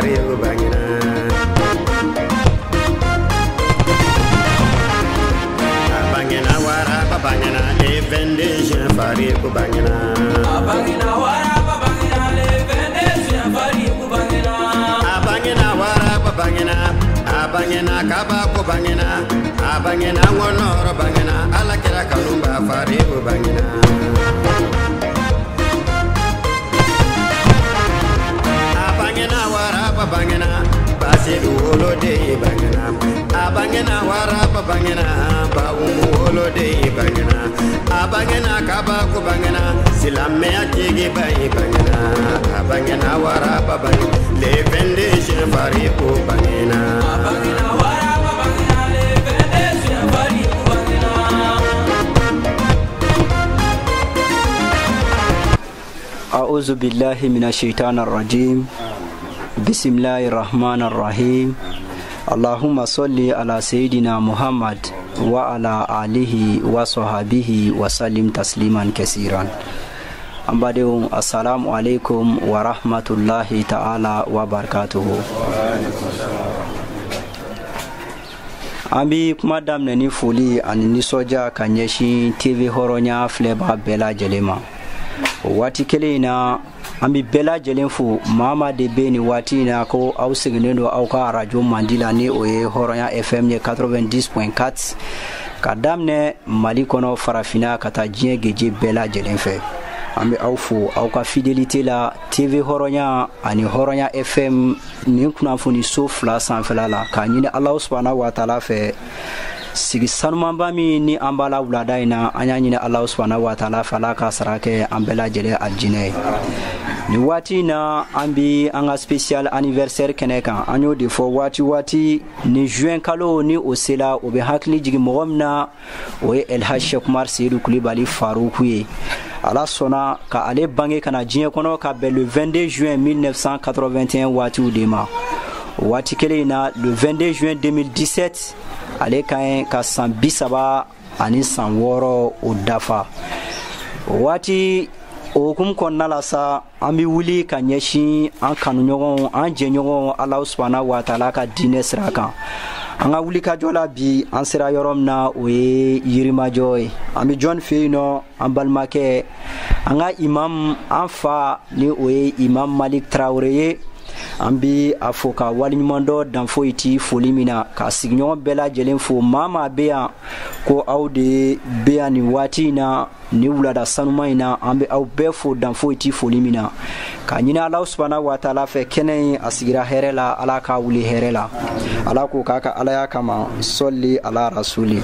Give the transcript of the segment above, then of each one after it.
fari ko bangina abangina wara babangina le vendation fari ko bangina abangina wara babangina le vendation fari ko bangina abangina wara babangina abangina kaba ko bangina abangina ngonoro bangina ala kira kalumba fari ko bangina abangina wara babangina basi wolo de bangina abangina wara babangina ba wolo de bangina abangina kaba ko bangina silame atigi bai bangina abangina wara babangina le vendation fari ko bangina abangina wara babangina le vendation fari ko bangina a'udzu billahi minasyaitonir rajim bismillahir rahmanir rahim Allahumma salli ala sayyidina Muhammad wa ala alihi wa sahbihi wa sallim tasliman kaseeran. Ambadeu assalamu alaikum wa rahmatullahi ta'ala wa barakatuh. Ambi kuma damne ni foli ani ni soja kanyeshi TV horonya fleba bela jelema. Wati kelena ambi bela jelenfu mama de beni wati na ko au signendo au ka radio mandila ni oye horonya FM 90.4 kadamne mali kono farafina kata jien geje bela jelenfe ambi au fu au ka fidélité la TV horonya ani horonya FM ni kuna funi sofla sanfela la kanyine Allah subhanahu wa ta'ala fe sigi sanumamba mi ni ambala wulada ina anyanyine Allah subhanahu wa ta'ala fala ka sarake ambela jele aljine ni wati na ambi anga special anniversaire keneka anyo de fo wati ni juin kalo ni osela obe hakli jigi mogomna o el hashek Kumar Seydou Coulibaly Faroukou ala sona ka ale bange kana jien kono ka be le 22 juin 1981 wati udema wati kelena le 22 juin 2017 ale kaen ka san bisaba ani san woro o dafa wati okum konna la sa ambi wuli ka nyeshi an kanu nyogon an je nyogon Allah subhanahu wa ta'ala ka dine siraka anga wuli ka jola bi an sira yorom na o yirima joy ambi John Feino an balmake anga imam an fa ni o imam Malik Traoré ambi afoka walinyumondo danfo iti folimina ka signyon bela jelen fo mama beya ko awde beya ni wati na ni wulada sanuma ina ambi aw befo danfo iti folimina ka nyina Allah subhanahu wa ta'ala fe kenen asigira herela ala ka wuli herela ala ko kaka ala ya kama solli ala rasuli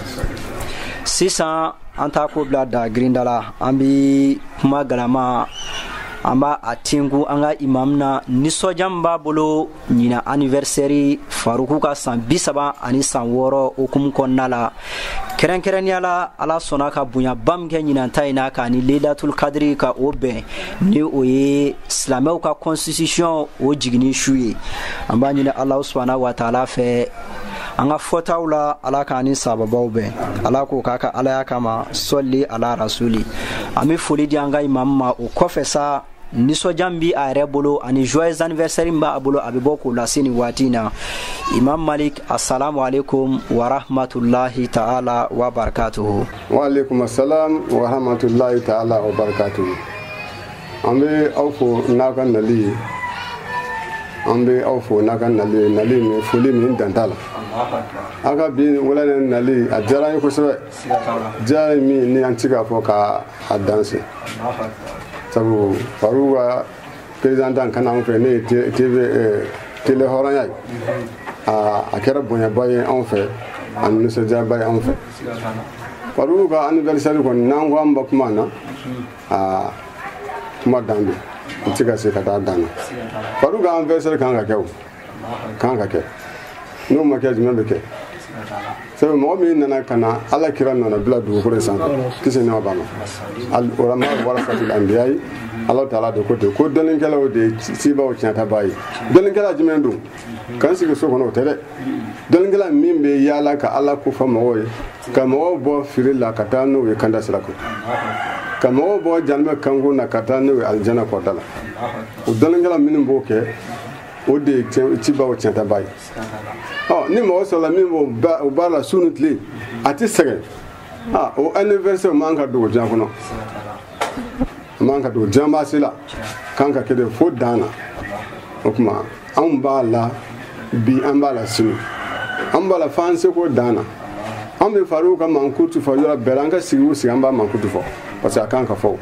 sisa anta ko blada grindala ambi kuma galama amba atingu anga imamna nisojamba bolo nyina anniversaire Faroukou ka san bisaba ani san woro okum konnala keren yala ala sonaka bunya bamge nyina tayina ka ni Lailatul Qadri ka obe ni oye islamew ka constitution o jigni shuye amba nyina Allah subhanahu wa ta'ala fe anga fotawla ala kani sababaw be ala ko kaka ala ya kama solli ala rasuli ami foli di anga imamma o kofesa niso jambi a rebolo ani joyeux anniversaire mba abolo abiboko lasini watina Imam Malik assalamu alaikum wa rahmatullahi ta'ala wa barakatuhu. Wa alaikum assalam wa rahmatullahi ta'ala wa barakatuhu. Ambe awfo nakan nali ambe awfo nakan nali mi fuli min dantala aga bi wala nali ajara ko sebe jara mi ni antika fo ka adanse sabu Faroukou président kana fe ne télé horanya a kera bonya baye en fait an ne se ja baye en fait Faroukou anniversaire ko nan ko amba kuma na kuma dambe tika se kata dana Faroukou anniversaire kan ka ke no ma ke jumbe ke sabu mo mi nana kana ala kira nana bila du ko resan kisi ne ba no al ulama warasatul anbiya Allah ta'ala do ko dolin kala o de siba o tianta bayi dolin kala jimendo kan sigi so kono tele dolin kala mimbe yala ka ala ku fa mo ka mo bo firila katano we kanda sirako ka mo bo jalme kango na katano we aljana ko dala o dolin kala minin bo ke o de ci ba o tiɲɛta ba ye ni mɔgɔ sɔrɔla min o baara la su ni tile a tɛ sɛgɛn o anniversaire man ka dogo diɲɛ kɔnɔ man ka dogo diɲɛ baasi la kan ka kɛ de fo dan na o tuma anw b'a la bi an b'a la sini an b'a la f'an seko dan na an bɛ Faruku ka mankutu fɔ yɔrɔ bɛɛ la an ka sigi o sigi an b'a mankutu fɔ parce que a kan ka fɔ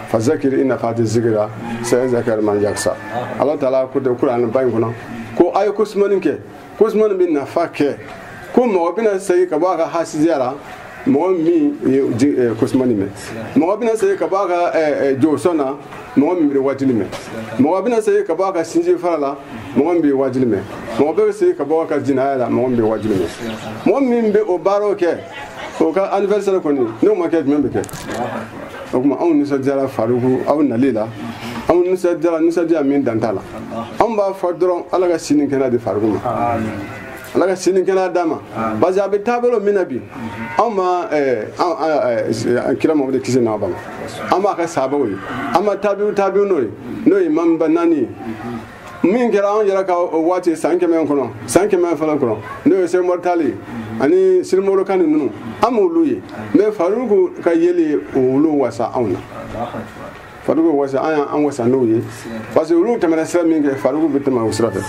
fazakir in nafati zikira sayazakir man yaksa Allah taala ko de Qur'an ba in kɔnɔ ko a ye ko sumani kɛ ko sumani bɛ nafa kɛ ko mɔgɔ bɛna segin ka bɔ a ka hasidiya la mɔgɔ min ye ko sumani mɛn mɔgɔ bɛna segin ka bɔ a ka jɔsɔn na mɔgɔ min bɛ wajili mɛn mɔgɔ bɛna segin ka bɔ a ka sinji fara la mɔgɔ min bɛ wajili mɛn mɔgɔ bɛ segin ka bɔ a ka jinaya la mɔgɔ min bɛ wajili mɛn mɔgɔ min bɛ o baaraw kɛ o ka anniversaire kɔni n'o ma kɛ jumɛn bɛ kɛ o tuma anw nisɔndiyara Faruku aw nali la anw nisɔndiya min dan t'a la anw b'a fɔ dɔrɔn Ala ka sini kɛnɛ di Faruku ma Ala ka sini kɛnɛ d'a ma parce que a bɛ taabolo min na bi anw ma kira Mamadu kisi n'a ba ma an b'a ka sahabaw ye an ma tabi'u n'o ye Imam Banani ye min kɛra anw yɛrɛ ka waati san 100 kɔnɔ san 100 fɔlɔ kɔnɔ n'o ye Sɛk Mortali ani Sirimoro Kani ninnu an m'olu ye mais Faruku ka yeli olu wasa anw na Faruku wasa an wasa n'o ye parce que olu tɛmɛna sira min kɛ Faruku bɛ tɛmɛ o sira fɛ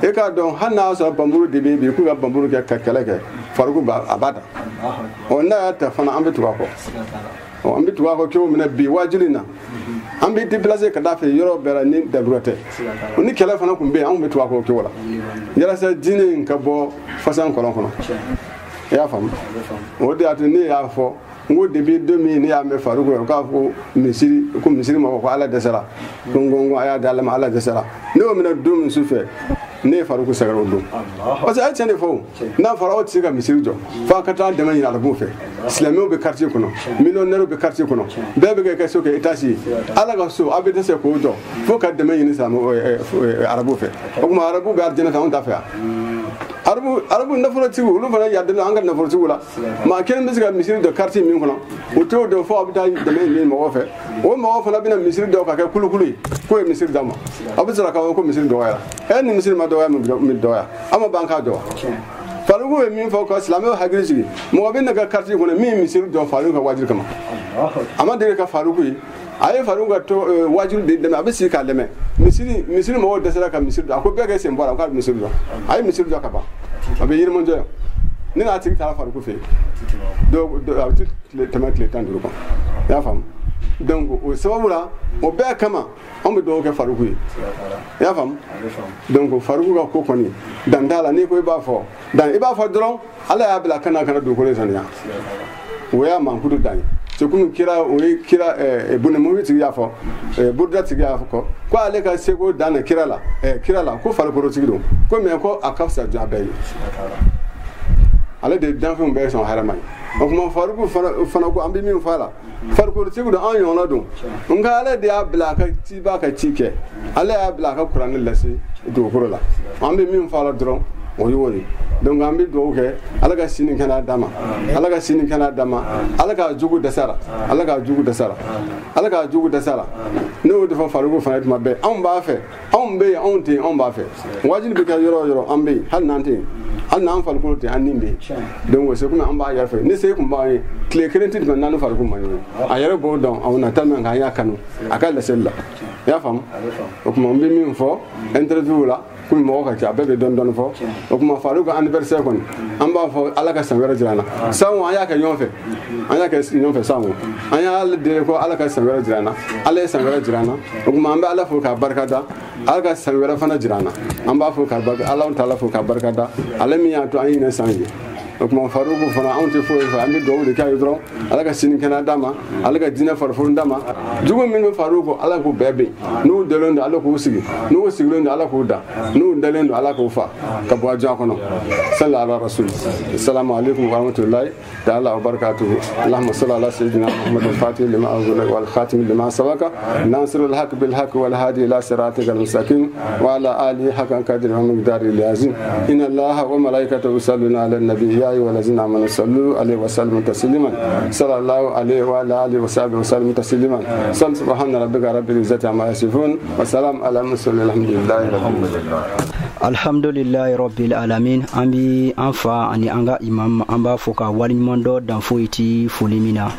e k'a dɔn hali n'a sɔrɔ banburu de bɛ bi k'u ka banburu kɛ ka kɛlɛ kɛ Faruku a b'a ta n'a y'a ta fana an bɛ tugu a kɔ an bɛ tugu a kɔ cogo min na bi waajuli na an bɛ déplacer ka taa fɛ yɔrɔ bɛɛ la ni dalura tɛ ni kɛlɛ fana tun bɛ yen anw bɛ tugu a kɔ o cogo la yalasa diinɛ in ka bɔ fasan kɔlɔn kɔnɔ i y'a faamu o de y'a to ne y'a fɔ n ko depuis 2000 ne y'a mɛn Faruku ye k'a fɔ misiri ma ko Ala dɛsɛra ko n ko a y'a di Ala ma Ala dɛsɛra ne y'o minɛ don min su fɛ ne ye Faruku sɛgɛrɛ o don parce que a ye tiɲɛ de fɔ n'a fɔra aw tɛ se ka misiri jɔ f'a ka taa dɛmɛ ɲini arabuw fɛ silamɛw bɛ quartier kɔnɔ millionnaires bɛ quartier kɔnɔ bɛɛ bɛ kɛ so kɛ étage ye Ala ka so a bɛ dɛsɛ k'o jɔ fo ka dɛmɛ ɲini arabuw fɛ o tuma arabuw bɛ arijɛnɛ ta anw ta fɛ yan arabu nafolotigiw olu fana yadɛla an ka nafolotigiw la maa kelen bɛ se ka misiri jɔ quartier min kɔnɔ o t'o dɔn fo a bɛ taa dɛmɛ ɲini mɔgɔw fɛ o mɔgɔw fana bɛna misiri dɔw ka kɛ kulukulu ye k'o ye misiri d'a ma a bɛ sɔrɔ k'a fɔ ko misiri dɔgɔyara ni misiri ma dɔgɔya min dɔgɔya an ma ban k'a jɔ Faruku ye min fɔ ka silamɛw hakili sigi mɔgɔ bɛ ne ka quartier kɔnɔ min misiri jɔ Faruku ka wajibi kama a ma deli ka Faruku ye a ye Faruku ka wajibi de dɛmɛ a bɛ sigi k'a dɛmɛ misiri mɔgɔw dɛsɛra ka misiri jɔ a ko bɛɛ kɛ sen bɔ a la k'a bɛ misiri jɔ a ye misiri jɔ ka ban a bɛ yirimajɔ yan ne n'a tigi taara Faruku fɛ yen a bɛ tɛmɛ tile 15 kan i y'a faamu donc o sababu la o bɛɛ kama anw bɛ dugawu kɛ Faruku ye i y'a faamu donc Faruku ka ko kɔni dan t'a la n'i ko i b'a fɔ dɔrɔn Ala y'a bila kana dugukolo in sanuya o y'a mankutu dan ye c'est comme kira o ye kira Bunemu tigi y'a fɔ Burda tigi y'a fɔ ko ale ka seko dan na kira la ko Farikolo tigi don ko mais ko a ka fisa jɔn a bɛɛ ye ale de danfɛnw bɛɛ sɔn hɛrɛma ye o tuma Faruku fana ko an bɛ min fɔ a la Farikolo tigi don an ɲɔgɔnna don nka ale de y'a bila a ka ciba ka ci kɛ ale y'a bila a ka kuranɛ lase dugukolo la an bɛ min fɔ a la dɔrɔn o y'o ye donc an bɛ dugawu kɛ Ala ka sini kɛnɛya d'a ma Ala ka sini kɛnɛya d'a ma Ala ka jugu dɛsɛra Ala ka jugu dɛsɛra Ala ka jugu dɛsɛra ne y'o de fɔ Faruku fana tuma bɛɛ anw b'a fɛ anw bɛ yen anw tɛ yen anw b'a fɛ wajibi bɛ kɛ yɔrɔ o yɔrɔ an bɛ yen hali n'an tɛ yen hali n'an Farikolo tɛ an ni bɛ yen donc c'est comme an b'a yɛrɛ fɛ ni se tun b'an ye tile kelen tɛ tɛmɛ n'an ni Faruku ma ɲɔgɔn a yɛrɛ b'o dɔn a na tellement k'an y'a kanu a ka laseli la i y'a faamu o tuma n bɛ min fɔ interview la komi mɔgɔ ka ca a bɛɛ bɛ dɔɔni fɔ o tuma Faruku anniversaire kɔni an b'a fɔ Ala ka san wɛrɛ jira an na sango an y'a kɛ ɲɔgɔn fɛ sango an y'a deli ko Ala ka san wɛrɛ jira an na Ala ye san wɛrɛ jira an na o tuma an bɛ Ala fo k'a barikada Ala ka san wɛrɛ fana jira an na an b'a fo k'a barikada Ala t'Ala fo k'a barikada ale min y'a to an ɲinɛ san ye o tuma Faruku fana anw tɛ foyi fɛ an bɛ dugawu de k'a ye dɔrɔn Ala ka sini kɛnɛya d'a ma Ala ka diinɛ farifoni d'a ma jugu min bɛ Faruku Ala k'u bɛɛ ben n'u dalen don Ala k'u sigi n'u sigilen don Ala k'u da n'u dalen don Ala k'u fa ka bɔ a jɔn kɔnɔ salli ala rasul assalamu alaikum warahmatullahi ta'ala wa barakatuhu allahumma salli ala sayyidina muhammad al-fatih lima aghla wal khatim lima sabaka nasir al-haq bil haq wal hadi ila siratika al-mustaqim wa ala alihi haqqan qadri wa miqdari al-azim inna allaha wa malaikatahu yusalluna ala an-nabiy يا أيها الذين آمنوا صلوا عليه وسلموا تسليما صلى الله عليه وعلى آله وصحبه وسلم تسليما سبحان ربك رب العزة عما يصفون وسلام على المرسلين الحمد لله رب العالمين. Alhamdulillahi rabbil alamin. Ambi anfa ani anga imam amba foka walimando dan foiti folimina.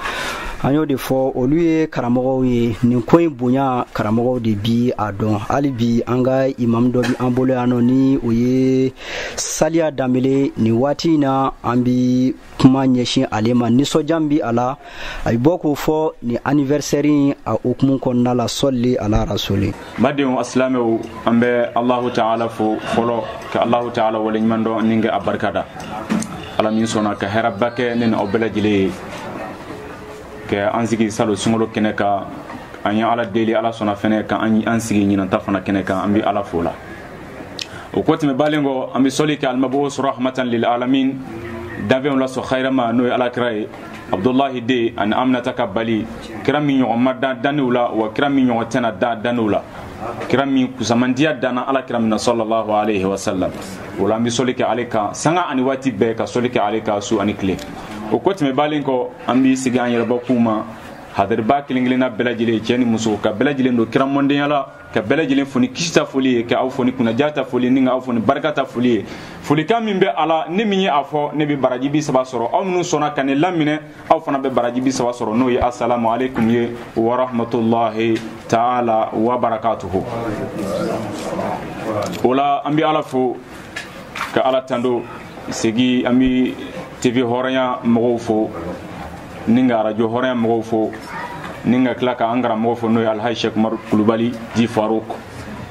Anyo de fo oluye karamogo ye nin koin bunya karamogo de bi adon ali bi anga imam do bi ambolo anoni oye salia damele ni wati na ambi kuma nyeshin alema ni so jambi ala ay boko fo ni anniversaire a okumun konna la solli ala rasuli madion aslame ambe Allah ta'ala fo folo ka Allah ta'ala wala nyimando ninga abarkada ala min sona ka herabake nen obelajile ke ansigi salo sungolo keneka anya ala deli ala sona fene ka ansigi nyina tafana keneka ambi ala fola o koti me balengo ambi soli ka almabus rahmatan lil alamin dave on la so khairama no ala kray abdullah de an amnata kabali kirami nyo madda danula wa kirami nyo tana danula kirami kusamandia dana ala kiramina sallallahu alayhi wa sallam wala ambi soli ka aleka sanga ani wati be ka soli ka aleka su anikle o koti me balengo ambi sigan yerba kuma hadar ba kilingilina belajile jeni muso ka belajile ndo kiram monde yala ka belajile foni kista foli ka aw foni kuna jata foli ninga aw foni barkata foli foli kam min be ala ne minye afo ne be baraji bi saba soro aw nu sona kan lamine aw fona be baraji bi saba soro no ya assalamu alaikum ye wa rahmatullahi ta'ala wa barakatuhu wala ambi ala fo ka ala tando segi ambi TV horanya mogofo ninga radio horanya mogofo ninga klaka angara mogofo no al Sheikh Mar Kulubali di Farouk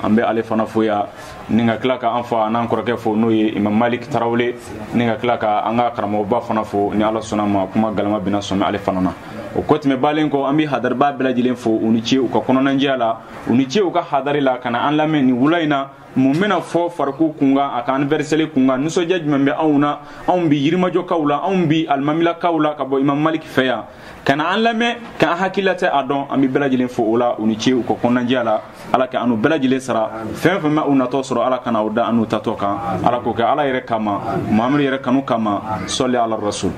ambe ale fana foya ninga klaka anfa nan korake fo no Imam Malik Tarawle ninga klaka anga karamo ba fana fo ni Allah sunama kuma galama bina so ale fana na o koti me balen ko ambi hadar ba bela jilen fo unichi u ka kononan njala unichi u ka hadari la kana an lamen ni wulaina mumena fo farku kunga aka anniversaire kunga nuso jajmembe auna on bi yirmajo kawla on bi almamila kawla kabo Imam Malik feya kana an lame ka hakilata adon ambi bela jilen fo ola unichi u ko kononan njala ala ka anu bela jilen sara fen fen ma una to soro ala kana oda anu tatoka ala ko ka ala yere kama muhammad yere kanu kama salli ala rasul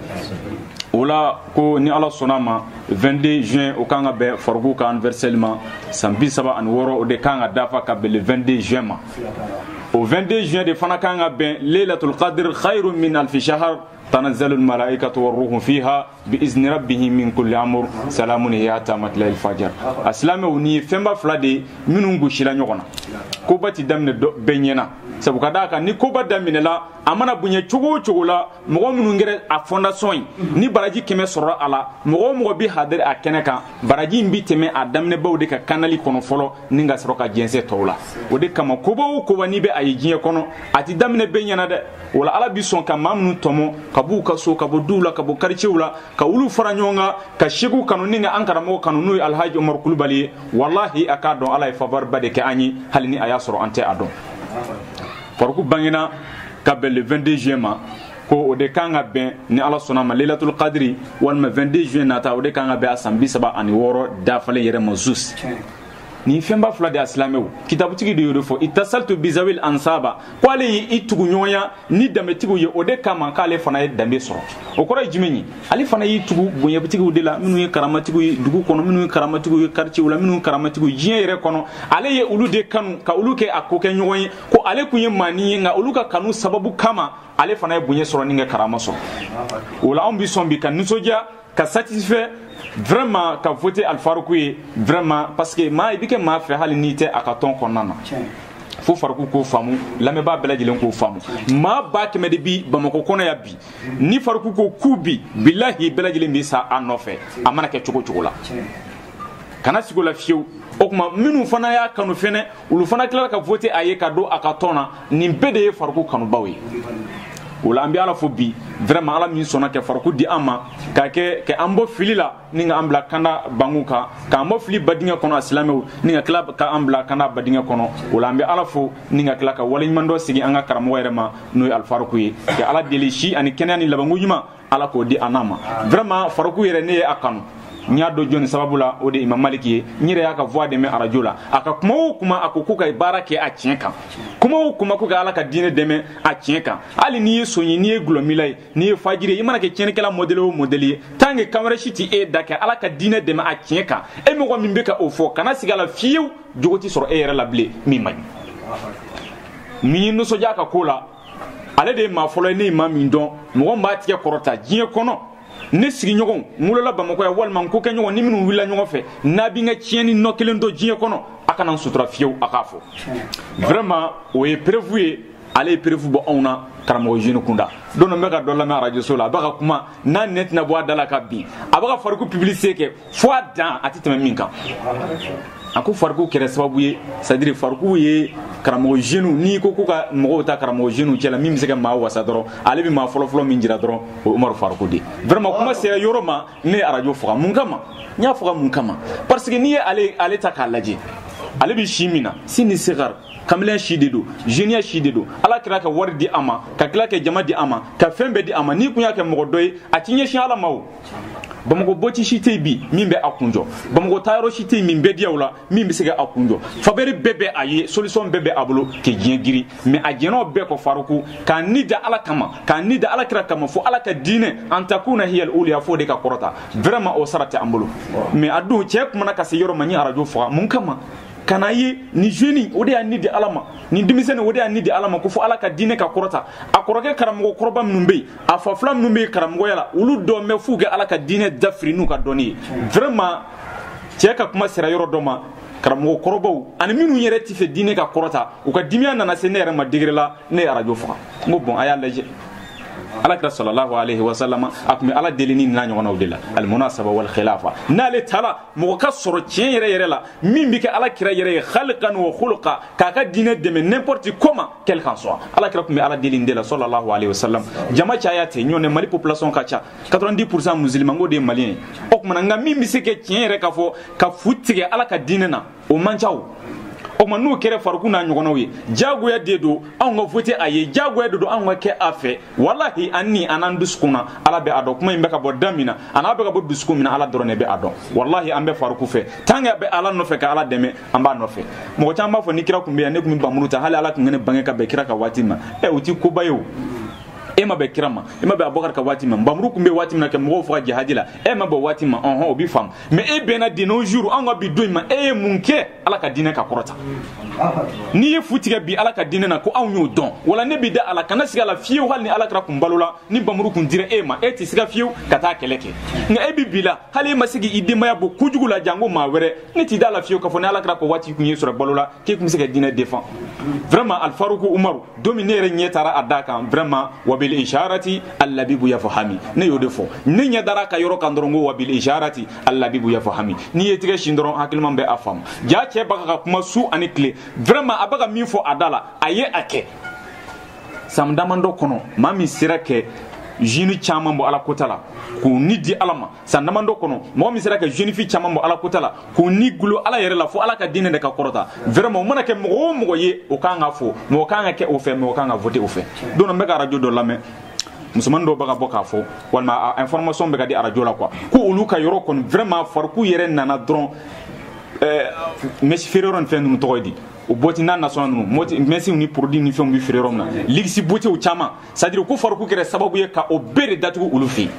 ola ko ni ala sonama 22 juin o kanga be forgu ka anniversaire ma sambi saba an woro o de kanga dafa ka be le 22 juin ma au 22 juin de fana kanga be lailatul qadr khairun min alf shahr تنزل الملائكة والروح فيها بإذن ربهم من كل أمر سلام هي حتى مطلع الفجر أسلام وني فيما فلادي منو غشيلا نيوغنا كوباتي دامن بنينا sabu kadaka ni ko badda minela amana bunye chugo la mogo munu ngere a fondation ni baraji keme soro ala mogo bi hadir a keneka baraji mbi teme a damne bawde ka kanali kono folo ninga soro ka jense tawla ode kama ko ba ni be ayi jinye kono ati damne be nyana de wala ala bi son ka mamnu tomo kabu ka so kabu dula kabu karciwla ka ulu faranyonga ka shigu kanu ninga ankara mo kanu nuy alhaji Umar Kulubali wallahi akado ala favar bade ke anyi halini ayasoro ante adon farku bangina kabel le 22 juin ma ko ode kanga ben ni ala sonama lailatul qadri wal ma 22 juin nata ode kanga be asambi saba ani woro dafale yere mazus ni femba fula de aslamew kitabu tigi de yodo fo itasaltu bizawil ansaba kwale itugu nyoya ni dametigu ye ode kama kale fana dambe soro o kora jimeni ali fana yitugu bonya bitigu de la minu karamatigu dugu kono minu karamatigu karci wala minu karamatigu jiyere kono ale ye ulu de kanu ka ulu ke akoke nyoyi ko ale kunye mani nga ulu ka kanu sababu kama ale fana bunye soro ninga karama soro wala on bi sombi kan nusoja ka satisfait vraiment ka voter al Farouk vraiment parce que ma ibike ma fait halinite akaton konana fo Farouk ko famu lamé ba bela jilen ko famu ma ba keme de bi bamako kono ya bi ni Farouk ko kubi billahi bela jilen bi sa anofe amana ke chugo la kana sigo la fiu okuma minu fana ya kanu fene ulu fana kala ka voter aye ka do akatona ni bede Farouk kanu bawi wala ambi ala fo bi vraiment ala min sona ke farku di ama ka ke ambo filila ninga ambla kanda banguka ka ambo fili badinga kono aslamew ninga club ka ambla kanda badinga kono wala ambi ala fo ninga klaka wala mando sigi anga karamo werema noy al farku yi ke ala deli shi ani kenani labangu yima ala ko di anama vraiment farku yere ne akanu nya do joni sababula o de Imam Maliki nyire ya ka voix de me arajo la aka kuma o kuma akuku ka barake a tiɲɛ kan kuma o kuma ko ka ala ka diinɛ dɛmɛ a tiɲɛ kan hali ni ye sonyi ni ye gulomila ye ni ye fajiri i mana kɛ tiɲɛnikɛla modèle o modèle ye tant que kamera si ti e da kɛ ala ka diinɛ dɛmɛ a tiɲɛ kan e mɔgɔ min bɛ ka o fɔ kana sigi a la fiyewu jogo ti sɔrɔ e yɛrɛ la bilen min man ɲi min ye nisɔndiya ka ko la ale de ye maa fɔlɔ ye ne ye maa min dɔn mɔgɔ min b'a tigɛ kɔrɔta diɲɛ kɔnɔ ne sigiɲɔgɔnw n wolola Bamakɔ yan walima n ko kɛ ɲɔgɔn ni minnu wulila ɲɔgɔn fɛ n'a bi n ka tiɲɛni nɔ kelen to diɲɛ kɔnɔ a kana n sutura fiyewu a k'a fɔ vraiment o ye preuve ye ale ye preuve bɔ anw na karamɔgɔ jeune kunda don bɛ ka dɔ lamɛn radio so la a b'a ka kuma n'a nɛ tɛna bɔ a da la ka bin a b'a ka fariku publicité kɛ fo a dan a tɛ tɛmɛ min kan a ko fariku kɛra sababu ye c'est à dire fariku ye karamɔgɔ jeune n'i ko ka mɔgɔw ta karamɔgɔ jeune cɛla min bɛ se ka maa wasa dɔrɔn ale bɛ maa fɔlɔfɔlɔ min jira dɔrɔn o Umaru Fariku de vraiment kuma sera yɔrɔ ma ne ye radio faga mun kama n y'a faga mun kama parce que n'i ye ale ta k'a lajɛ ale bɛ si min na sini segar kamalen si de do jeuniya si de do ala kira ka wari di a ma ka tila ka jama di a ma ka fɛn bɛɛ di a ma n'i kun y'a kɛ mɔgɔ dɔ ye a ti ɲɛsin ala ma o Bamakɔ bɔti si tɛ yen bi min bɛ a kunjɔ Bamakɔ taayɔrɔ si tɛ yen min bɛ di aw la min bɛ se ka a kunjɔ fabɛri bɛɛ bɛ a ye solution bɛɛ bɛ a bolo k'i diɲɛ giri mais a jɛnɛw bɛɛ kɔ Fariku k'a ni da ala kama k'a ni da ala kira kama fo ala ka diinɛ an takuna hiyal uliya fo de ka kɔrɔta vraiment o sara tɛ an bolo mais a don cɛ kumana ka se yɔrɔ ma n ye radio faga mun kama kana ye ni jeune o de y'a ni di ala ma ni denmisɛnnin o de y'a ni di ala ma ko fo ala ka diinɛ ka kɔrɔta a kɔrɔkɛ karamɔgɔ kɔrɔba minnu bɛ yen a fa fila minnu bɛ yen karamɔgɔya la olu dɔn bɛ f'u kɛ ala ka diinɛ dafiri n'u ka dɔnni ye vraiment cɛ ka kuma sera yɔrɔ dɔ ma karamɔgɔ kɔrɔbaw ani minnu yɛrɛ tɛ fɛ diinɛ ka kɔrɔta u ka dimiya nana se ne yɛrɛ ma degré la ne ye radio faga n ko bon a y'a lajɛ alakira sallallahu alaihi wasallam a tun bɛ ala deli ni n'a ɲɔgɔnnaw de la almunasaba wal khilafa n'ale taara mɔgɔ ka sɔrɔ tiɲɛ yɛrɛ yɛrɛ la min bɛ kɛ alakira yɛrɛ ye khaliqan wa khuluqa k'a ka diinɛ dɛmɛ n'importe comment quel qu'en soit alakira tun bɛ ala deli de la sallallahu alaihi wasallam jama caya tɛ ɲɔgɔn Mali population ka ca 90% musulman ko de ye maliyɛn ye o tuma nka min bɛ se kɛ tiɲɛ yɛrɛ ka fɔ ka fu tigɛ ala ka diinɛ na o man ca o o ma n'u kɛra Fariku n'a ɲɔgɔnnaw ye jagoya de don anw ka voter a ye jagoya de don anw ka kɛ a fɛ wallahi ani anan dusukun na ala bɛ a dɔn kuma in bɛ ka bɔ da min na a n'a bɛ ka bɔ dusukun min na ala dɔrɔn de bɛ a dɔn wallahi an bɛ Fariku fɛ tant que a bɛ ala nɔfɛ ka ala dɛmɛ an b'a nɔfɛ mɔgɔ caman b'a fɔ ni kira tun bɛ yan ne tun bɛ bamuru ta hali ala tun ka ne bange ka bɛn kira ka waati ma o ti koba ye o e ma bɛ kira ma e ma bɛ Abubakar ka waati ma bamuru kun bɛ waati min na kɛ mɔgɔw faga jihadi la e ma bɛ waati ma o bi faamu mais e bɛnna de nos jours an ka bi don in ma e ye mun kɛ ala ka diinɛ ka kɔrɔta n'i ye fu tigɛ bi ala ka diinɛ na ko anw y'o dɔn wala ne bɛ da ala kana sigi a la fiyewu hali ni ala kira kun balo la ni bamuru kun dira e ma e tɛ se ka fiyewu ka taa kɛlɛ kɛ nka e bɛ bi la hali e ma se k'i denbaya bɔ kojugu la janko maa wɛrɛ ne t'i da la fiyewu k'a fɔ ni ala kira ko waati kun ye sɔrɔ balo la k'e kun bɛ se ka diinɛ défend vraiment Alfaruku Umaru don min ne yɛrɛ ɲɛ taara a da kan vraiment wabil isharati allabibu yafahami ne y'o de fɔ ne ɲɛ dara ka yɔrɔ kan dɔrɔn ko wabil isharati allabibu yafahami n'i ye tigɛ sin dɔrɔn hakiliman bɛ a faamu ja cɛ b'a ka kuma su ani tile vraiment a bɛ ka min fɔ a da la a ye a kɛ san damadɔ kɔnɔ maa min sera kɛ jeune caman bɔ ala kota la k'u ni di ala ma san damadɔ kɔnɔ mɔgɔ min sera ka jeune fille caman bɔ ala kota la k'u ni gulo ala yɛrɛ la fo ala ka diinɛ de ka kɔrɔta vraiment o mana kɛ mɔgɔ o mɔgɔ ye o kan ka fɔ mɔgɔ kan ka kɛ o fɛ mɔgɔ kan ka voter o fɛ don n bɛ ka radio dɔ lamɛn musoman dɔw bɛ ka bɔ k'a fɔ walima information bɛ ka di radio la quoi ko olu ka yɔrɔ kɔni vraiment Fariku yɛrɛ nana dɔrɔn mesi feere yɔrɔ ni fɛn ninnu tɔgɔ ye di o bɔti n'a nasɔn ninnu mesiw ni produit ni fɛnw bɛ feere yɔrɔ min na ligisi botew caman c'est à dire ko Fariku kɛra sababu ye ka o bɛɛ de datugu olu fɛ yen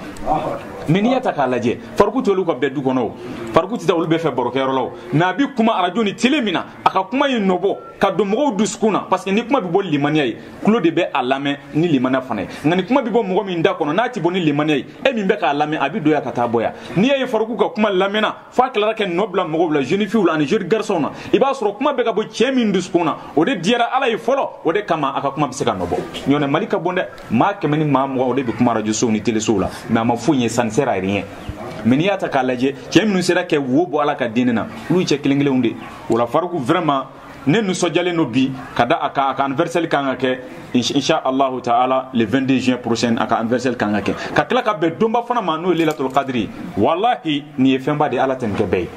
mais n'i y'a ta k'a lajɛ Fariku tɛ olu ka bɛɛ du kɔnɔ o Fariku tɛ taa olu bɛɛ fɛ barokɛyɔrɔ la o mais a bɛ kuma radio ni télé min na a ka kuma in nɔbɔ ka don mɔgɔw dusukun na parce que ni kuma bɛ bɔ limaniya ye tulo de bɛ a lamɛn ni limaniya fana ye nka ni kuma bɛ bɔ mɔgɔ min da kɔnɔ n'a tɛ bɔ ni limaniya ye e min bɛ k'a lamɛn a bɛ don yan ka taa bɔ yan n'i y'a ye Fariku ka kuma lamɛnna fo a tilara ka nɔ bila mɔgɔw la jeune fille la ani jeune garçon na i b'a sɔrɔ kuma bɛ ka bɔ cɛ min dusukun na o de diyara ala ye fɔlɔ o de kama a ka kuma bɛ se ka nɔbɔ ɲɔnɛ Mali ka bon dɛ maa 100 ni maa 20 o de bɛ kuma radio sow ni télé sow la mais a ma foyi ye ça ne sert à rien mais n'i y'a ta k'a lajɛ cɛ minnu sera kɛ wo bɔ ala ka diinɛ na olu cɛ kelen kelenw de o la Fariku vraiment ne nisɔndiyalen don bi ka da a ka anniversaire kan ka kɛ insha Allahu ta'ala le 22 juin prochain a ka anniversaire kan ka kɛ ka tila ka bɛn donba fana ma n'o ye Lailatul Qadri wallahi nin ye fɛnba de ala tɛ nin kɛ bɛɛ ye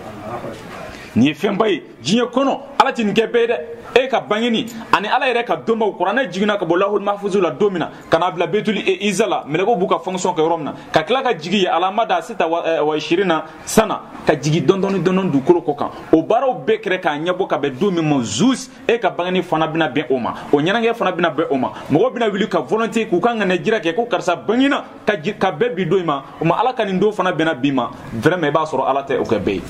nin ye fɛnba ye diɲɛ kɔnɔ ala tin ke be de e ka bangini ani ala yɛrɛ ka domba qur'ana jigina ka bolahul mahfuz la domina kana bila betul e izala melego buka fonction ka yoromna ka kila ka jigi alama da sita wa 20 sana ka jigi dondon du kolo ko kan o baraw be kere ka nyabo ka be domi mo zus e ka bangani fana bina be oma o nyanange fana bina be oma mo bina wili ka volonté ku kan ne jira ke ko karsa bangina ka be bi doima o ma ala kan ndo fana bina bima vraiment ba soro ala te o ka be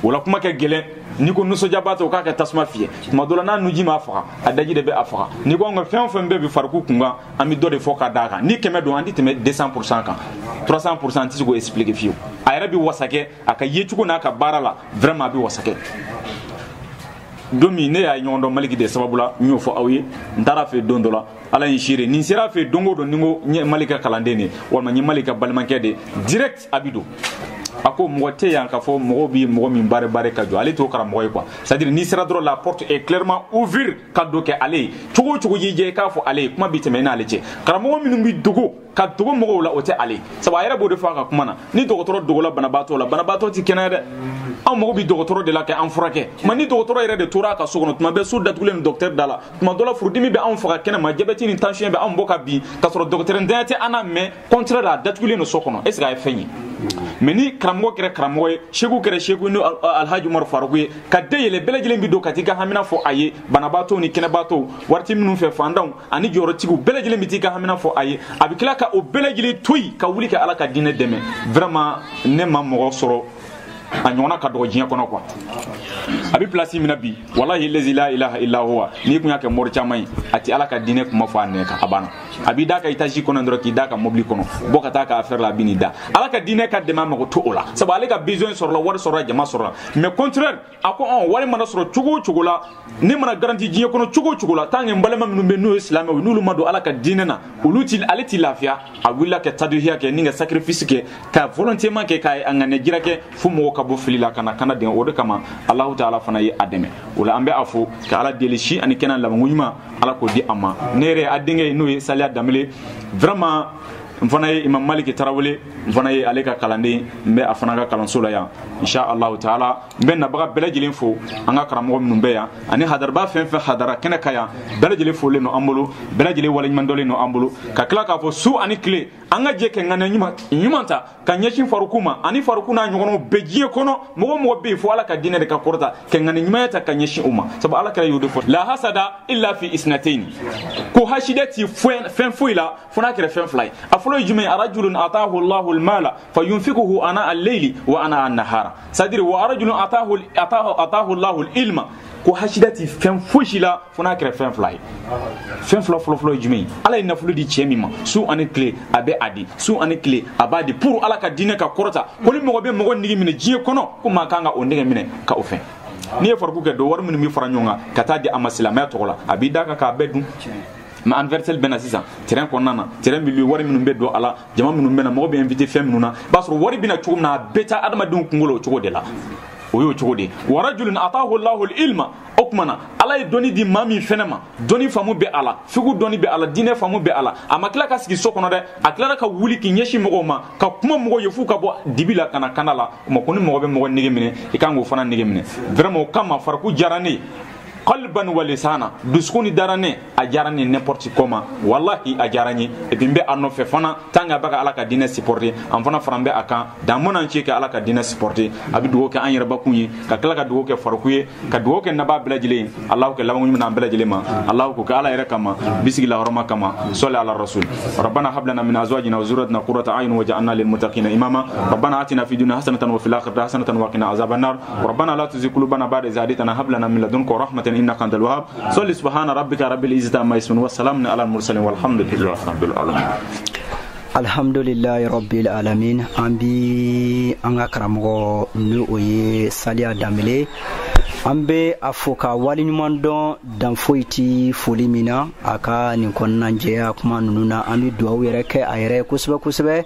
wala kuma ke gele ni ko nuso jabato ka ka tasma fiye ma dola na nuji ma faga adaji de be afaga ni ko ngo fen be bi farku kunga ami do de foka daga ni keme do andi teme 200% kan 300% ti go expliquer fiyo ayra bi wasake aka yechuko na ka barala vraiment bi wasake domi ne ya nyondo maliki de sababula nyo fo awye ndara fe dondola ala yishire ni sera fe dongo do ningo malika kalandene wala ni malika balmanke de direct abido ako moté yanka fo mobi momi bare ka jo ale to kara moy quoi c'est à dire ni sera dro la porte est clairement ouverte ka do ke ale chugo yije ka fo ale kuma biteme na ale che kara momi ngi dugo ka dugo mo la ote ale saba yara bo de fa ka kuma na ni docteur dogo la banabato ti kenade an mogo bi docteur de la ke an furake mani docteur yere de tora ka sokono tuma be su datulen docteur dala tuma dola furdimi be an fura kena ma jabeti ni tension be an boka bi ka soro docteur ndete ana me contraire la datulen no sokono est ce ga fenyi meni kramgo kere kramgo shegu kere shegu no alhaji umar faruque ka deyele belejele bi do katika hamina fo aye banabato ni kenabato warti minu fe fandaw ani joro tigu belejele bi tika hamina fo aye abikila ka o belejele toyi ka wuli ka ala ka dine deme vraiment ne ma mo soro a ɲɔgɔnna ka dɔgɔ diɲɛ kɔnɔ quoi a bi place mina bi wallahi lazi la ilaha illa huwa ni kun y'a kɛ mori caman ye a ti ala ka diinɛ kuma fɔ a nɛ kan a banna a b'i da ka étage kɔnɔ dɔrɔn k'i da ka mobili kɔnɔ bɔ ka taa ka affaire la a bi n'i da ala ka diinɛ ka dɛmɛ a mago to o la sabu ale ka besoin sɔrɔla wari sɔrɔla jama sɔrɔla mais contraire a ko wari mana sɔrɔ cogo o cogo la ne mana garanti diɲɛ kɔnɔ cogo o cogo la tant que n balima minnu bɛ n'o ye silamɛw n'olu ma don ala ka diinɛ na olu ti ale ti lafiya a wulila ka taduhiya kɛ ni ka sacrifice kɛ ka volontairement kɛ ka a ŋanɛ jira kɛ fo mɔgɔw ka bɔ fili la kana den o de kama Allahu Taala fana ye a dɛmɛ o la an bɛ a fo ka ala deli si ani kɛnɛ labanko ɲuman ala k'o di a ma ne yɛrɛ a denkɛ n'o ye Saliya Danbele vraiment n fana ye Imam Maliki Tarawele n fana ye ale ka kalanden n bɛ a fana ka kalanso la yan insha Allahu Taala n bɛ nabaga bɛɛ lajɛlen fo an ka karamɔgɔ minnu bɛ yan ani hadaraba fɛn fɛn hadara kɛnɛ ka yan bɛɛ lajɛlen folen no an bolo bɛɛ lajɛlen waleɲuman dɔlen no an bolo ka tila k'a fɔ su ani tile an ka jɛ kɛ ŋanɛ ɲuman ta ka ɲɛsin faruku ma ani faruku n'a ɲɔgɔnnaw bɛɛ diɲɛ kɔnɔ mɔgɔ mɔgɔ bɛ yen fo ala ka diinɛ de ka kɔrɔta ka ŋanɛ ɲumanya ta ka ɲɛsin u ma sabu ala kɛra y'o de fɔ la hasada illa fi isnatayn ko hasida ti fɛn foyi la fo n'a kɛra fɛn fila ye a fɔlɔ ye jumɛn arajulun atahu Allahu al-mala fayunfiquhu ana al-layli wa ana an-nahara c'est-à-dire wa arajulun atahu Allahu al-ilma ko hasida ti fɛn foyi la fo n'a kɛra fɛn fila ye fɛn fɔlɔ ye jumɛn ala ye nafolo di cɛ min ma su ani tile a bɛ a di su ani tile a b'a di pour ala ka diinɛ ka kɔrɔta ko ni mɔgɔ bɛ mɔgɔ nigi minɛ diɲɛ kɔnɔ ko maa kan ka o nɛgɛ minɛ ka o fɛn n'i ye farikolo kɛ don wari minnu bɛ fara ɲɔgɔn kan ka taa di a ma silamɛya tɔgɔ la a b'i da kan k'a bɛɛ dun mais anniversaire bɛ na sisan terrain kɔnɔna na terrain milieu wari minnu bɛ don a la jama minnu bɛ na mɔgɔ bɛ invité fɛn minnu na i b'a sɔrɔ wari bɛ na cogo min na a bɛɛ taa adamadenw kunkolo o cogo de la o y'o cogo de wa rajulun atahu Allahu al-ilma o kuma na ala ye dɔnni di maa min fɛnɛ ma dɔnni faamu bɛ a la fiqhu dɔnni bɛ a la diinɛ faamu bɛ a la a ma tila ka sigi so kɔnɔ dɛ a tilara ka wuli k'i ɲɛsin mɔgɔw ma ka kuma mɔgɔw ye f'u ka bɔ dibi la ka na kanda la o ma ko ni mɔgɔ bɛ mɔgɔ nege minɛ i kan k'o fana nege minɛ vraiment o kama fariku diyara ne ye qalban wa lisana dusukuni darane a jarani n'importe comment wallahi a jarani et puis mbe anno fe fana tanga baka ala ka dina supporter an fana farambe akan dan mona ci ke ala ka dina supporter abi dugo ke an yerba kunyi ka kala ka dugo ke farkuye ka dugo ke naba belajile allah ke lawu na belajile ma allah ko ka ala yere kama bisigila horma kama salli ala rasul rabbana hab lana min azwajina wa zurriyyatina qurrata a'yun waj'alna lil muttaqina imama rabbana atina fid dunya hasanatan wa fil akhirati hasanatan wa qina azaban nar rabbana la tuzigh qulubana ba'da idh hadaytana hab lana min ladunka rahmatan إنك أنت الوهاب صل سبحان ربك رب العزة عما يصفون والسلام على المرسلين والحمد لله رب العالمين alhamdulillahi rabbil alamin an bi an ka karamɔgɔ ni o ye Saliya Danbele an bɛ a fo ka waliɲuman dɔn dan foyi ti foli min na a ka nin kɔnɔna jɛya kuma ninnu na an bɛ dugawu yɛrɛ kɛ a yɛrɛ kosɛbɛ kosɛbɛ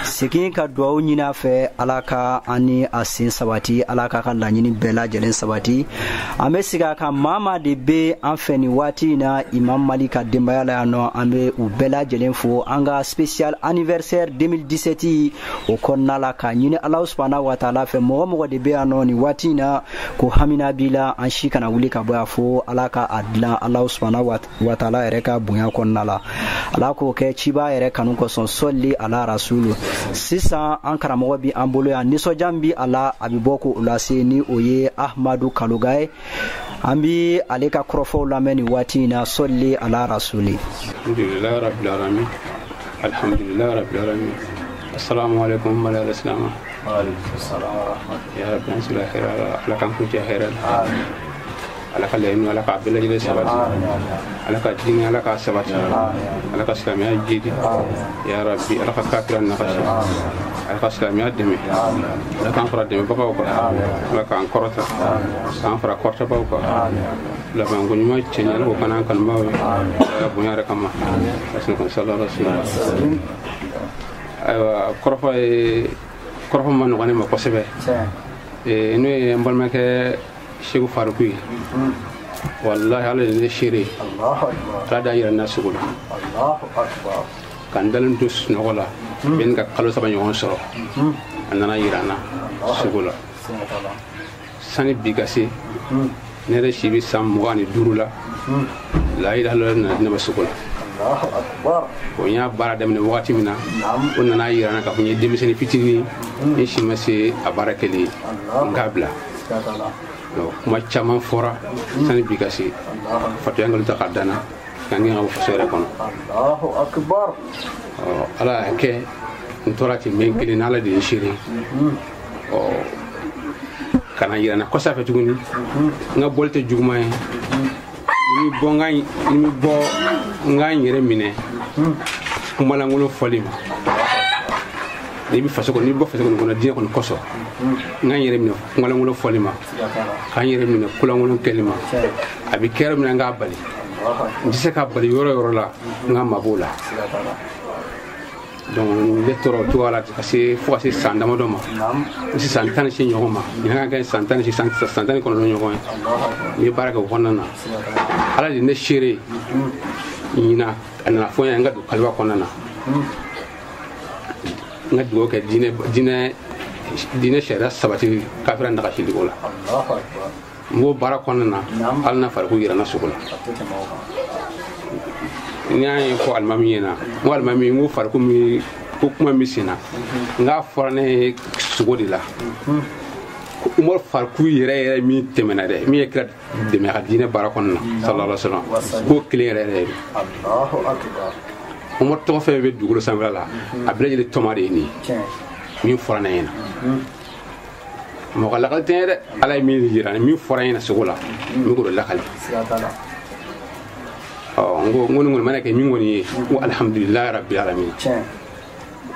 segin ka dugawu ɲini a fɛ ala ka an ni a sen sabati ala ka laɲini bɛɛ lajɛlen sabati an bɛ segin a kan maa de bɛ an fɛ nin waati in na Imam Mali ka denbaya la yan nɔ an bɛ u bɛɛ lajɛlen fo an ka spécial anniversaire 2017 o kɔnɔna la ka ɲini Alahu subhanahu wa taala fɛ mɔgɔ mɔgɔ de bɛ yan nɔ nin waati in na ko hamina bila an si kana wuli ka bɔ yan fo ala ka a dilan Alahu subhanahu wa taala yɛrɛ ka bonya kɔnɔna la. Ala k'o kɛ ciba yɛrɛ kanu kosɔn sɔli ala rasulu. Sisan an karamɔgɔ bi an bolo yan nisɔndiya bi a la a bɛ bɔ k'o lase ni o ye Ahmadu Kaloga ye. An bi ale ka kɔrɔfɔw lamɛn ni waati in na sɔli ala rasuli. Alhamdulillahi rabbil alamin. Alhamdulillahi rabbil alamin. Assalamu alaikum wa rahmatullahi wa barakatuh. Ya rabbi ansula khaira ala kan kunti khaira. Ala ka lenu ala ka bela jile sabati. Ala ka dinga ala ka sabati. Ala ka islamiya jidi. Ya rabbi ala ka kafiran naqashi. Ala ka islamiya demi. Ala ka fara demi baka ko. Ala ka ankorata. Ka fara korta ba ko. La bangu nyuma chenya ko kana kan bawe. Bunya rekama. Sallallahu alaihi wasallam. Kɔrɔfɔ ma nɔgɔn ma kosɛbɛ n'o ye n balimakɛ Seku Faruku ye wallahi ala de ne seere ala da yira n na sugu la ka n dalen to sunɔgɔ la bɛ ni ka kalo 3 ɲɔgɔn sɔrɔ a nana yira n na sugu la sani bi ka se ne yɛrɛ si bɛ san 25 la la ilaha illallah ne bɛ sugu la o y'a baara daminɛ wagati min na o nana yira n na k'a fɔ n ye denmisɛnnin fitinin n si ma se a baara kɛli n k'a bila kuma caman fɔra sani bi ka se fatuya ngalon ta k'a danna ka n gɛn ka bɔ faso yɛrɛ kɔnɔ ala y'a kɛ n tora ten n kelen n'ala de ye seere ka na yira n na kɔsa fɛ tuguni n ka bɔli tɛ juguman ye ni bɔ n ka n yɛrɛ minɛ kumalankolon fɔli ma n'i bɛ faso kɔnɔ n'i bɔ faso kɔnɔ diɲɛ kɔnɔ kɔsɔ n ka n yɛrɛ minɛ kumalankolon fɔli ma ka n yɛrɛ minɛ kulankolon kɛli ma a bɛ kɛ yɔrɔ min na n k'a bali n tɛ se ka bali yɔrɔ o yɔrɔ la n ka mabɔw la donc ne tora o cogoya la fo ka se san damadɔ ma sisan 18 ɲɔgɔn ma nin ka kɛ san 19 ɲɔgɔn ye n ye baara kɛ o kɔnɔna na ala de ne seere ɲina a nana fɔ n ye n ka don kaliwa kɔnɔna na n ka dugawu kɛ diinɛ sariya sabati kafira nagasili o la n b'o baara kɔnɔna na ala na farikolo yira n na sogo la n y'a ye fɔ alimami ɲɛna n ko alimami n ko farikolo ko kuma min sen na n k'a fɔra ne ye sogo de la Umaru farikolo yɛrɛ min tɛmɛna dɛ min ye kira dɛmɛ a ka diinɛ baara kɔnɔna na sallallahu alaihi wasallam k'o kelen yɛrɛ de Umaru tɔgɔ fɛn bɛ dugukolo sanfɛla la a bɛɛ lajɛlen tɔma de ye nin min fɔra ne ɲɛna mɔgɔ ka lakali tɛ n ye dɛ ala ye min yira n min fɔra n ɲɛna sogo la n bɛ k'o lakali n ko ni kɔni mana kɛ min kɔni ye ko alhamdulilahi rabbil alamin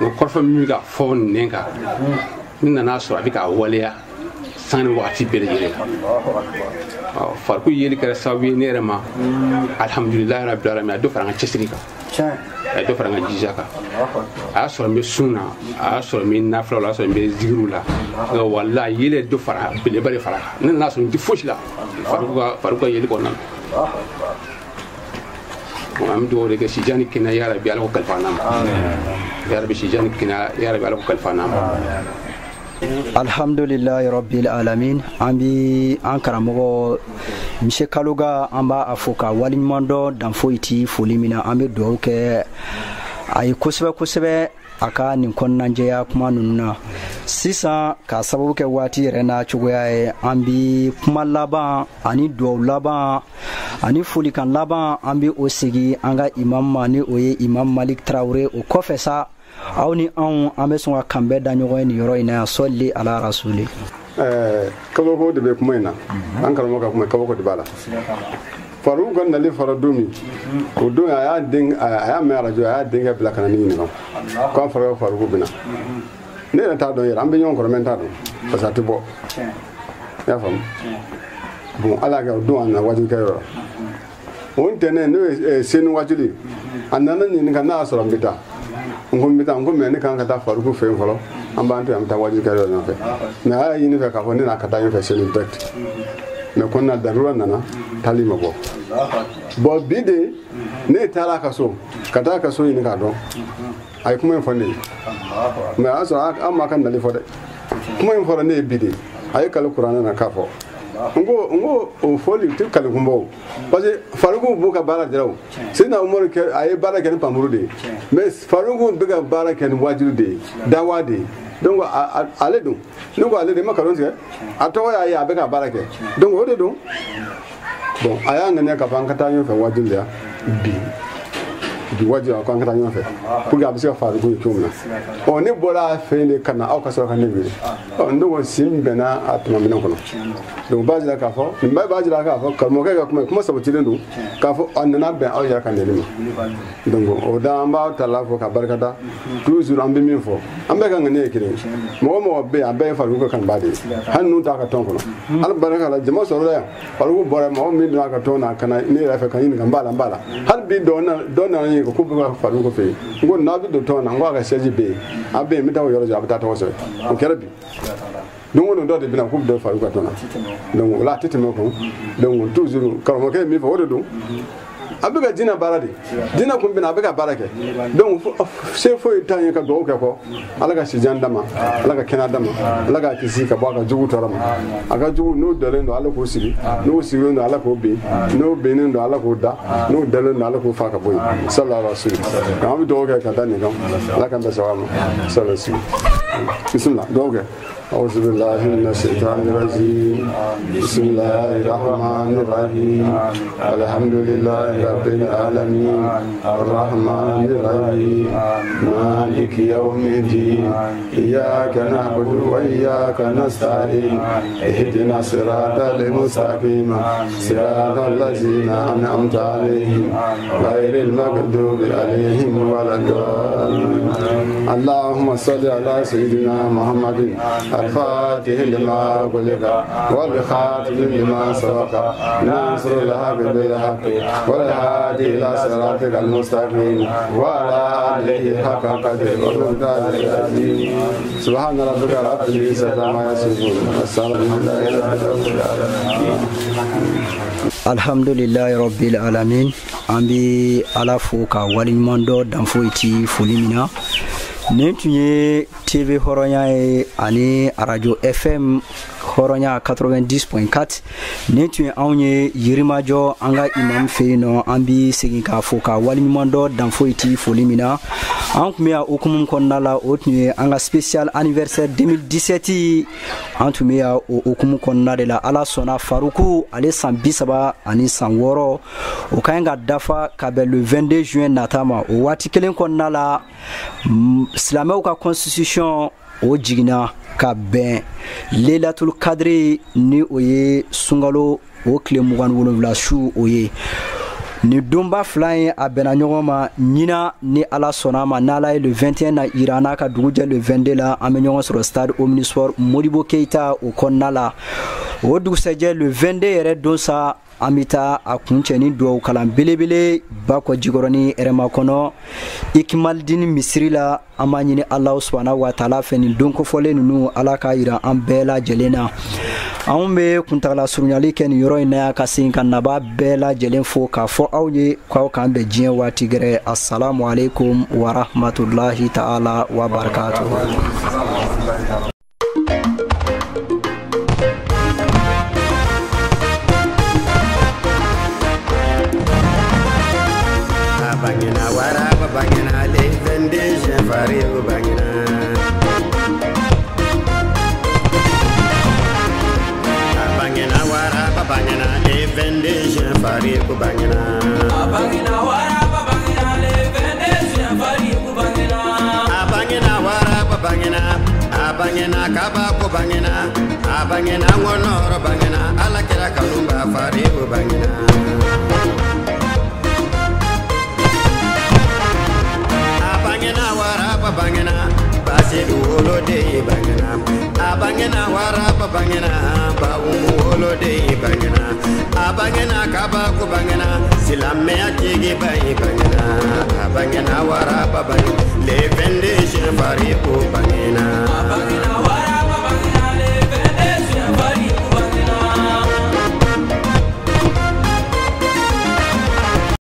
n ko kɔrɔfɔ min bɛ ka fɔ nin kan n nana sɔrɔ a bɛ k'a waleya sani wagati bɛɛ lajɛlen la farikolo yeli kɛra sababu ye ne yɛrɛ ma alhamdulilahi rabbil alamin a dɔ fara n ka cɛsiri kan a ye dɔ fara n ka jija kan a y'a sɔrɔ n bɛ sun na a y'a sɔrɔ n bɛ nafilaw la a y'a sɔrɔ n bɛ zikiriw la walahi yeli ye dɔ fara belebele de fara kan ne nana sɔrɔ n tɛ fosi la farikolo ka yeli kɔnɔna na an bɛ dugawu de kɛ sijani kɛnɛya ya rabi ala ko kalifa an ma ya rabi sijani kɛnɛya ya rabi ala ko kalifa an ma alhamdulillahi rabbil alamin an bi an karamɔgɔ Mr Kaloga an b'a fɔ ka waliɲuman dɔ dan foyi ti foli min na an bɛ dugawu kɛ a ye kosɛbɛ kosɛbɛ a ka nin kɔnɔnajɛya kuma ninnu na sisan ka sababu kɛ waati yɛrɛ na cogoya ye an bi kuma laban ani dugawu laban ani folikan laban an bi o segi an ka imam ma ni o ye Imam Malik Traore o kɔfɛ sa aw ni anw an bɛ sɔn ka kanbɛn da ɲɔgɔn ye nin yɔrɔ in na yan sɔli ala rasuli kabako de bɛ kuma in na an karamɔgɔ ka kuma kabako de b'a la Faruku ka nali fara don min o don a y'a mɛn arajo a y'a denkɛ bila ka na ni ɲininka k'an fara Faruku bɛ na ne yɛrɛ t'a dɔn yɛrɛ an bɛ ɲɔgɔn kɔrɔ mɛ n t'a dɔn parce que a tɛ bɔ i y'a faamu bon ala y'a kɛ o don a nana wajibi kɛ yɔrɔ la o ntɛnɛn n'o ye seni wajuli a nana ɲininka n'a y'a sɔrɔ n bɛ taa n ko n bɛ taa n ko mɛ ne kan ka taa Faruku fɛ yen fɔlɔ an b'an to yan an bɛ taa wajibi kɛ yɔrɔ nɔfɛ mɛ a y'a ɲini fɛ k'a fɔ ne n'a ka taa ɲɛfɛ seni direct mɛ kɔnɔna darura nana taali ma bɔ bon bi de ne taara a ka so ka taa a ka so ɲini k'a dɔn a ye kuma in fɔ ne ye mɛ a y'a sɔrɔ an m'a ka nali fɔ dɛ kuma in fɔra ne ye bi de a ye kalo kuranɛ na k'a fɔ ngo o foli ti kala kumbo parce que farugo bu ka bara diraw sina umar ke ay bara ke pamuru de mais farugo be ka bara ke wajiru de dawade donc ale dun ngo ale de makaron se ato ya be ka bara ke donc o de dun bon aya ngene ka bankata yo fe wajiru ya bi wajiru ka bankata yo fe pour ga bisa farugo ko mna o ne bora fe ne kana au ka so ka ne bi o ndo sim bena atuma mina kono donc bajira ka fo ni bajira ka fo kalmo ka kuma sabati den ka fo annana ben aw ya kan ne donc o da amba tala fo ka barkata toujours ambe min fo ambe kan ne kire mo be ambe farugo kan bade hannu ta ka ton kono al baraka la jama so la farugo bore mo min da ka tona kana ne ra fa kan yin kan bala har bi dona ni ko kubu farugo fe ngo na bi do tona ngo ka seji be ambe mi taw yoro ja bata to so o kera bi donc on doit de bien coupe de farugo tona donc la tete mo ko donc toujours kalmo ke mi fo do abega dina barade dina kumbina abega barake donc c'est fo tan ka do ko alaga si jandama alaga kenadama alaga kisi ka baka jugu torama aga jugu no dalen do ala ko siri no siri no ala ko be no benin do ala ko da no dalen do ala ko fa ka boy sallallahu alaihi wasallam ka mi do ka tan ni kam ala kan da sawama sallallahu alaihi wasallam bismillah do ga أعوذ بالله من الشيطان الرجيم بسم الله الرحمن الرحيم الحمد لله رب العالمين الرحمن الرحيم مالك يوم الدين إياك نعبد وإياك نستعين اهدنا الصراط المستقيم صراط الذين أنعمت عليهم غير المغضوب عليهم ولا الضالين اللهم صل على سيدنا محمد الفاتح لما قلق والخاتم لما سبق ناصر الحق بالحق والهادي إلى صراطك المستقيم وعلى آله حق قدره ومقداره العظيم سبحان ربك رب العزة عما يصفون والسلام على الحمد لله رب العالمين ambi ala fo ka waliɲuman dɔ danfo iti foli min na nin tun ye TV hɔrɔnya ye ani radio FM hɔrɔnya 90.4 nin tun ye anw ye yirimajɔ an ka imam fɛ yen nɔ an bi segin k'a fɔ ka waliɲuman dɔ danfo iti foli min na an tun bɛ yan okumu kɔnɔna la o tun ye an ka spécial anniversaire 2017 an tun bɛ yan o okumu kɔnɔna de la ala sɔnna faruku ale san 30 ani san 6 o ka ɲi ka dafa ka bɛn le 22 juin nata ma o waati kelen kɔnɔna la silamɛw ka constitution o jiginna ka bɛn Lailatul Kadri ni o ye sunkalo o tile 27 su o ye ni donba fila ye a bɛnna ɲɔgɔn ma ɲina ni ala sɔnna ma n'ala ye le 21 na Iran n'a ka dugu jɛ le 22 la an bɛ ɲɔgɔn sɔrɔ stade Omnisport Modibo Keita o kɔnɔna la o dugusɛjɛ le 22 yɛrɛ don sa an bɛ taa a kuncɛ ni duwawu kalan belebele Bakɔ Jikɔrɔni Hɛrɛma kɔnɔ Ikimaldini misiri la an b'a ɲini Alahu subhanahu wa taala fɛ nin don kofɔlen ninnu ala k'a yira an bɛɛ lajɛlen na anw bɛ kuntagala surunyali kɛ nin yɔrɔ in na yan ka segin ka naba bɛɛ lajɛlen fo k'a fɔ aw ye k'aw k'an bɛn diɲɛ waati gɛrɛ assalamu alaikum wa rahmatulahi ta'ala wa barakatuhu. Bangina waraba bangina le vendege farigo bangina bangina waraba bangina le vendege farigo bangina bangina waraba bangina le vendege farigo bangina bangina waraba bangina bangina kabako bangina bangina ngonoro bangina alakira kalumba farigo bangina bangena basidu olode bangena abangena waraba bangena baumu olode bangena abangena kabako bangena silame atigi bangena abangena waraba bangena le vendege fariqo bangena